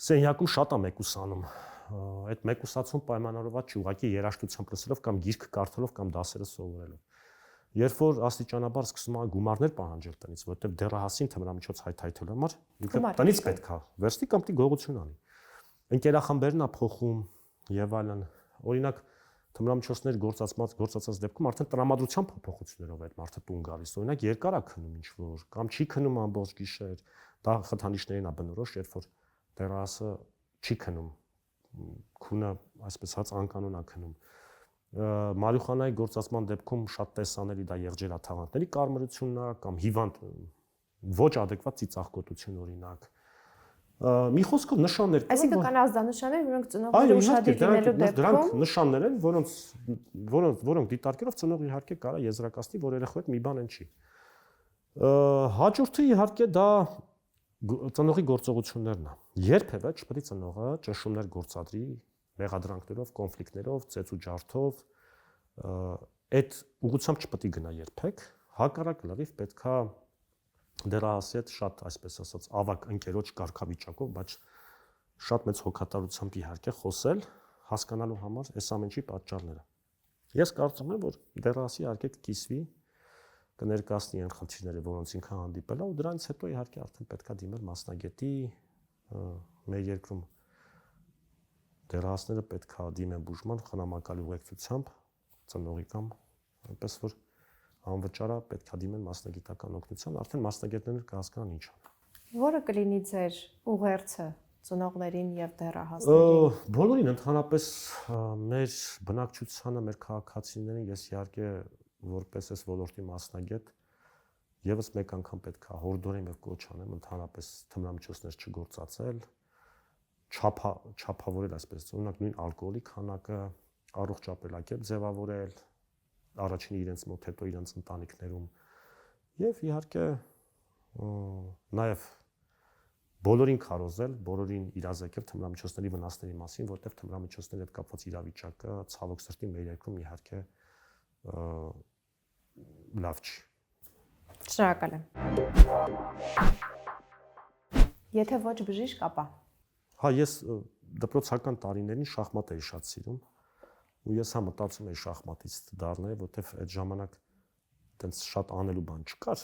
Speaker 2: սենյակում շատ է մեկուսանում։ Այդ մեկուսացում պայմանավորված չի ուղղակի երաժշտությամբ լսելով կամ գիրք կարդալով կամ դասերը սովորելով։ Երբ որ աստիճանաբար սկսում է գումարներ պահանջել տնից, որովհետև դեռահասին թմրամիջոց հայթայթելու համար ինքը տնից պետք է վերստի կամ պիտի գողություն անի։ Ընկերախմբերն է փոխում եւ այլն։ Օրինակ թմրամիջոցներ գործածած դեպքում արդեն տրամադրության փոփոխություններով այդ մարդը տուն գալիս։ Օրինակ երկար է քնում ինչ որ կամ չի քնում ամբողջ գիշեր, դա խթանիչներին է բնորոշ, երբ որ դեռահասը չի քնում, քունը այսպես հաց անկանոն է քնում։ Մարիխուանայի գործածման դեպքում շատ տեսանելի դա եղջերաթաղանթների կարմրությունն է կամ հիվանդ ոչ ադեկվատ ծիծաղկոտություն օրինակ։ Մի խոսքով նշաններ կան,
Speaker 1: այսինքն կան ազդանշաններ, որոնք ծնողները ուշադիր լինելու դեպքում
Speaker 2: դրանք նշաններ են, որոնք դիտարկելով ծնողը իհարկե կարա եզրակացնի, որ երեխու հետ մի բան են չի։ Հաջորդը իհարկե դա ծնողի գործողություններն է։ Երբևէ չպետք է ծնողը ճնշումներ գործադրի մեղադրանքներով, կոնֆլիկտներով, ծեծ ու ջարդով, այդ ուղղությամբ չպետք է գնա երբեք, հակառակ լրիվ պետքա դեռահասի հետ շատ, այսպես ասած, ավագ ընկերոջ կարգավիճակով, բայց շատ մեծ հոգատարությամբ իհարկե խոսել, հասկանալու համար այս ամենի պատճառները։ Ես կարծում եմ, որ դեռահասի իհարկե կիսվի, կներկայացնի այն խնդիրները, որոնց ինքը հանդիպել է, ու դրանից հետո իհարկե արդեն պետքա դիմել մասնագետի, մեր երկրում դեռահասները պետքա դիմեն բուժման խնամակալի ուղեկցությամբ, ծնողի կամ այնպես որ անվճար է պետքա դիմեն մասնագիտական օգնության, արդեն մասնագետներն կհասկանան ինչ ան։
Speaker 1: Որը կլինի ձեր ուղերձը ծնողներին եւ դեռահասներին։
Speaker 2: Բոլորին ընդհանրապես մեր բնակչությանը, մեր քաղաքացիներին ես իհարկե որպես այս ոլորտի մասնագետ եւս մեկ անգամ պետքա հորդորեմ եւ կոչ անեմ ընդհանրապես թմրամիջոցներ չգործածել, չափավորել այսպես, օրինակ նույն ալկոհոլի քանակը, առողջ ապրելակերպ ձևավորել, առաջինը իրենց մոտ, հետո իրենց ընտանիքներում եւ իհարկե նաեւ բոլորին քարոզել, բոլորին իրազեկել թմրամիջոցների վնասների մասին, որտեղ թմրամիջոցների հետ կապված իրավիճակը ցավոք սրտի մեր երկրում իհարկե լավ չի։
Speaker 1: Շնորհակալ եմ։ Եթե ոչ բժիշկ, ապա։
Speaker 2: Հա, ես դպրոցական տարիներին շախմատ էի շատ սիրում, ու ես հա մտածում էի շախմատից դառնալ, որտեվ այդ ժամանակ այտենց շատ անելու բան չկար։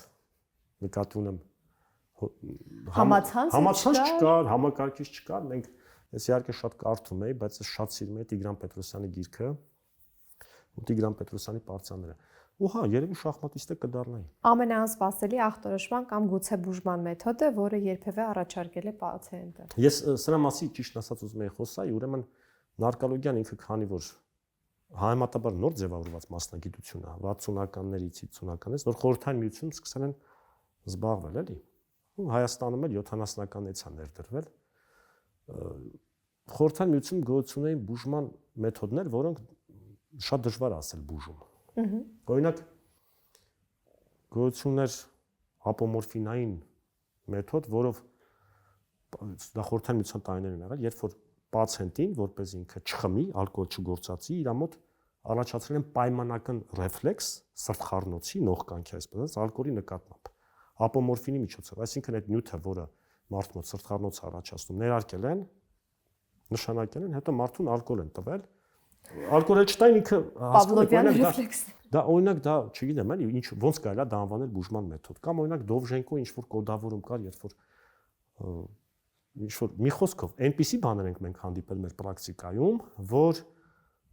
Speaker 2: Նկատի ունեմ
Speaker 1: համացանց
Speaker 2: չկար, համակարգիչ չկար, մենք ես իհարկե շատ կարդում էի, բայց ես շատ սիրում էի Տիգրան Պետրոսյանի գիրքը ու Տիգրան Պետրոսյանի պարծանները։ Ու հա, երևի շախմատիստը կդառնայի։
Speaker 1: Ամենաանսպասելի ախտորոշման կամ գուցե բուժման մեթոդը, որը երբևէ առաջարկել է պացիենտը։
Speaker 2: Ես սրա մասի ճիշտ ասած ուզում եի խոսալ, ուրեմն նարկոլոգիան ինքը քանի որ համեմատաբար նոր ձևավորված մասնագիտություն է 60-ականներից 50-ականից, որ խորհրդային միությունում սկսել են զբաղվել, էլի։ Ու Հայաստանում էլ 70-ականից է ներդրվել։ Խորհրդային միությունում գոյություն էին բուժման մեթոդներ, որոնք շատ դժվար է ասել բուժում։ Օրինակ գոյություններ ապոմորֆինային մեթոդ, որով դա խորհրդային միության տարիներն են եղել, երբ որ պացիենտին, որպես ինքը չխմի, ալկոհոլ չգործածի, իր մոտ առաջացրել են պայմանական ռեֆլեքս սրտխառնոցի նողկանքի, այսպես ալկոհոլի նկատմամբ, ապոմորֆինի միջոցով, այսինքն այդ նյութը, որը մարդու մոտ սրտխառնոց առաջացնում, ներարկել են նշանակել են, հետո մարդուն ալկոհոլ են տվել։ Ալկոհոլ չտային ինքը
Speaker 1: Պավլովյան ռեֆլեքս։
Speaker 2: դա օրինակ դա, չգիտեմ, էլի ինչ ոնց կարելի է դա անվանել բուժման մեթոդ։ Կամ օրինակ Դովժենկո ինչ որ կոդավորում կար, երբ որ ինչ որ մի խոսքով այնպիսի բաներ ենք մենք հանդիպել մեր պրակտիկայում, որ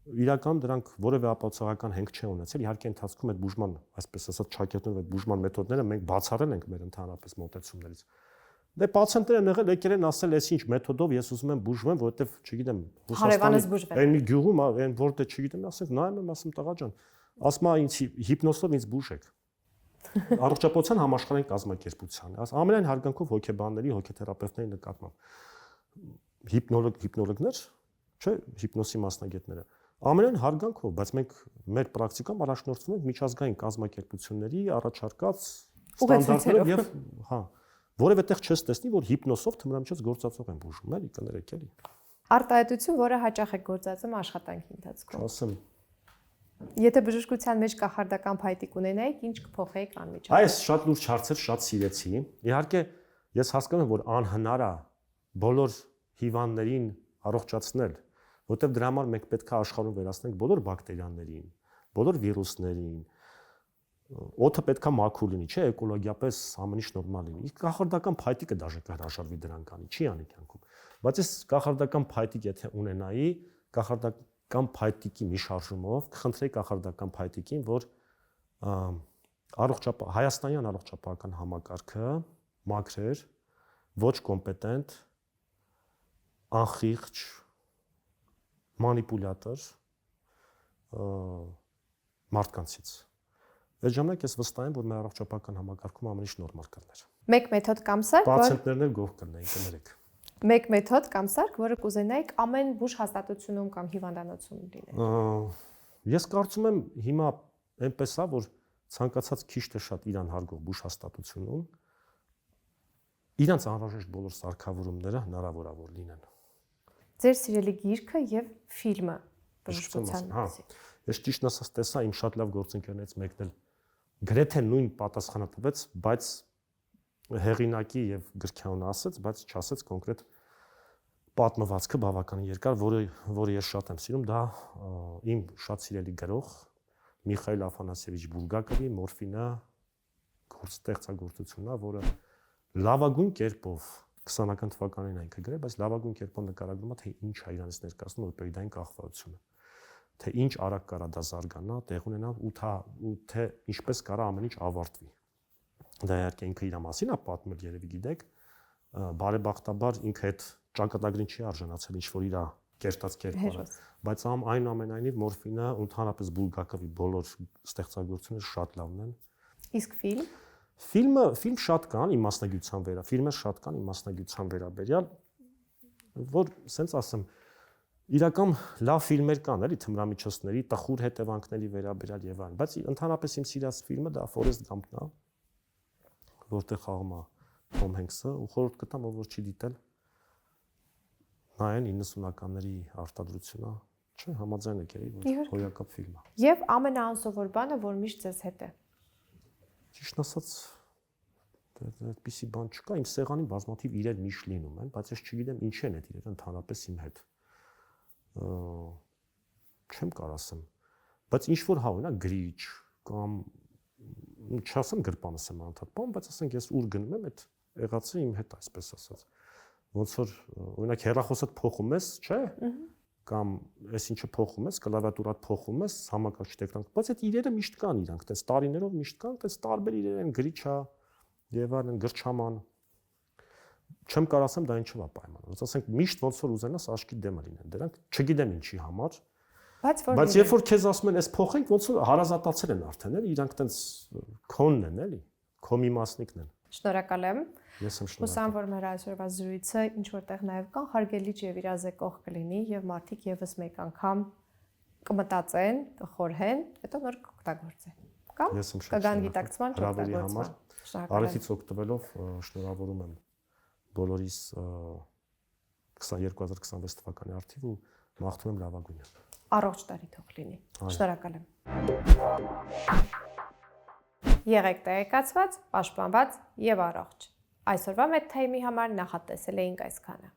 Speaker 2: իրական դրանք որևէ ապացուցողական հենք չեն ունեցել։ Իհարկե ընթացքում այդ բուժման, այսպես ասած, շակերտներով այդ բուժման մեթոդները մենք բացառել ենք մեր ընդհանրապես մոտեցումներից։ Դե պացիենտները եղել եկել են ասել, ես ինչ մեթոդով ես ուզում եմ բուժվեմ, որովհետև, չգիտեմ, Ռուսաստանի այն մի գյուղում, այն որտեղ չգիտեմ, ասենք նայում եմ, ասում տղա ջան, ասում է ինձ հիպնոսով ինձ բուժեք։ Առողջապահության համաշխարհային կազմակերպության, ամենայն հարգանքով հոգեբանների, հոգեթերապևտների նկատմամբ հիպնոլոգներ, չէ, հիպնոսի մասնագետները, ամենայն հարգանքով, բայց մենք մեր պրակտիկայում առաջնորդվում ենք միջազգային կազմակերպությունների առաջարկած ստանդարտներով եւ հա, որևէ տեղ չես տեսնի, որ հիպնոսով թմրամիջոց գործածող են բուժում, էլի կներեք էլի։
Speaker 1: Արտահայտություն, որը հաճախ է գործածում աշխատանքի ընթացքում։
Speaker 2: Ասեմ,
Speaker 1: Եթե բժշկության մեջ կախարդական փայտիկ ունենայիք, ինչ կփոխեիք անմիջապես։
Speaker 2: Այս շատ լուրջ հարցեր, շատ սիրեցի։ Իհարկե, ես հասկանում եմ, որ անհնար է բոլոր հիվանդներին առողջացնել, որտեղ դրա համար մենք պետք է աշխարհում վերացնենք բոլոր բակտերիաներին, բոլոր վիրուսներին։ Օդը պետք է մաքուր լինի, չէ, էկոլոգիապես ամեն ինչ նորմալ լինի։ Իսկ կախարդական փայտիկը դաժե կհրաշալվի դրան կանի, չի անի կյանքում։ Բայց այս կախարդական փայտիկ եթե ունենայի, կախարդական փայտիկի մի շարժումով կխնդրեի կախարդական փայտիկին, որ հայաստանյան առողջապահական համակարգը մաքրեր, ոչ կոմպետենտ, անխիղճ, մանիպուլյատոր մարդկանցից։ Այդ ժամանակ ես վստահ եմ, որ մեր առողջապահական համակարգում ամեն ինչ նորմալ կլներ։
Speaker 1: Մեկ մեթոդ կամ սարք,
Speaker 2: պացիենտներն էլ գող կլինեին, կներեք։
Speaker 1: Մեկ մեթոդ կամ սարք, որը կուզենայիք ամեն բուժ հաստատությունում կամ հիվանդանոցում լինել։
Speaker 2: Ես կարծում եմ հիմա այնպես է, որ ցանկացած քիչ թե շատ իրան հարգող բուժ հաստատությունում իրանց անհրաժեշտ բոլոր սարքավորումները հնարավոր է որ լինեն։
Speaker 1: Ձեր սիրելի գիրքը եւ ֆիլմը բժշկության մասին։
Speaker 2: Ես ճիշտ ասած տեսա իմ շատ լավ գործընկերներից մեկն էլ գրեթե նույն պատասխանը տվեց, բայց հեղինակի եւ գրքյանն ասեց, բայց չասեց կոնկրետ պատմվածքը բավականին երկար, որը ես շատ եմ սիրում, դա իմ շատ սիրելի գրող Միխայել Աֆանասьевիչ Բուլգակովի Մորֆինը ստեղծագործությունն է, որը լավագույն կերպով 20-ական թվականին այնքը գրել, բայց լավագույն կերպով նկարագրում է, թե ինչ է իրանից ներկայացնում օպիոիդային կախվածությունը, թե ինչ արագ կարա դա զարգանա, տեղ ունենա ու թե ինչպես կարա ամեն ինչ ավարտվի։ Դա իհարկե ինքը իր մասին է պատմել, երևի գիտեք, բարեբախտաբար ինքը այդ ճակատագրին չի արժանացել ինչ որ իր կերտած կերպարը, բայց այնուամենայնիվ Մորֆինը ու ընդհանրապես Բուլգակովի բոլոր ստեղծագործությունները շատ լավն են։
Speaker 1: Իսկ ֆիլմ
Speaker 2: Ֆիլմ շատ կան իմ մասնագիտության վերաբերյալ, ֆիլմեր շատ կան իմ մասնագիտության վերաբերյալ, որ սենց ասեմ, իրական լավ ֆիլմեր կան, էլի թմրամիջոցների, տխուր հետևանքների վերաբերյալ եւ այլն, բայց ընդհանրապես իմ սիրած ֆիլմը դա Forrest Gump-ն է, որտեղ խաղում է Թոմ Հենքսը, ու խորհուրդ կտամ, ով որ չի դիտել, նայեն 90-ականների արտադրությունը, չէ, համաձայն եք էլի, որ հոյակապ ֆիլմ է։
Speaker 1: Եվ ամենաանսովոր բանը, որ միշտ ձեզ հետ է։
Speaker 2: Ճիշտ ասած, այդպիսի բան չկա, իմ սեղանին բազմաթիվ իրեր միշտ լինում են, բայց ես չգիտեմ ինչ են այդ իրերը ընդհանրապես իմ հետ։ Չեմ կարող ասեմ, բայց ինչ որ հա օրինակ գրիչ կամ չասեմ գրպանս եմ անդադպում, բայց ասենք ես ուր գնում եմ, այդ եղածը իմ հետ այսպես ասած։ Ոնց որ օրինակ հեռախոսդ փոխում ես, չէ՞։ Կամ այս ինչը փոխում ես, կլավիատուրատ փոխում ես, համակարգիչ էկրան, բայց այդ իրերը միշտ կան իրանք, այդպես տարիներով միշտ կան, այդպես տարբեր իրեր են, գրիչա եւ այլն, գրչաման։ Չեմ կարող ասեմ դա ինչով է պայման։ Ոնց ասենք միշտ ոնց որ ուզենաս աշկի դեմը լինեն դրանք, չգիտեմ ինչի համար։ Բայց երբ որ քեզ ասում են, «Էս փոխենք», ոնց որ հարազատացել են արդեն, էլի, իրանք տենց քոնն են, էլի, քո մի մասնիկն են։
Speaker 1: Շնորհակալ եմ։
Speaker 2: Ես եմ շնորհակալ։
Speaker 1: Հուսամ, որ մեր այսօրվա զրույցը ինչ որտեղ նաև կանխարգելիչ եւ իրազեկող կլինի եւ մարդիկ եւս մեկ անգամ կմտածեն, կխորհեն, հետո նոր կօգտագործեն։ Կամ կգան գիտակցման օգտագործման։
Speaker 2: Արեցից օգտվելով շնորհավորում եմ բոլորիս 2026 թվականի արդիվ ու մաղթում եմ լավագույնը։
Speaker 1: Առողջ տարի թող լինի։ Շնորհակալ եմ։ Եղեք տեղեկացված, պաշտպանված եւ առողջ։ Այսօրվա մեծ թեյմի համար նախատեսել էինք այսքանը։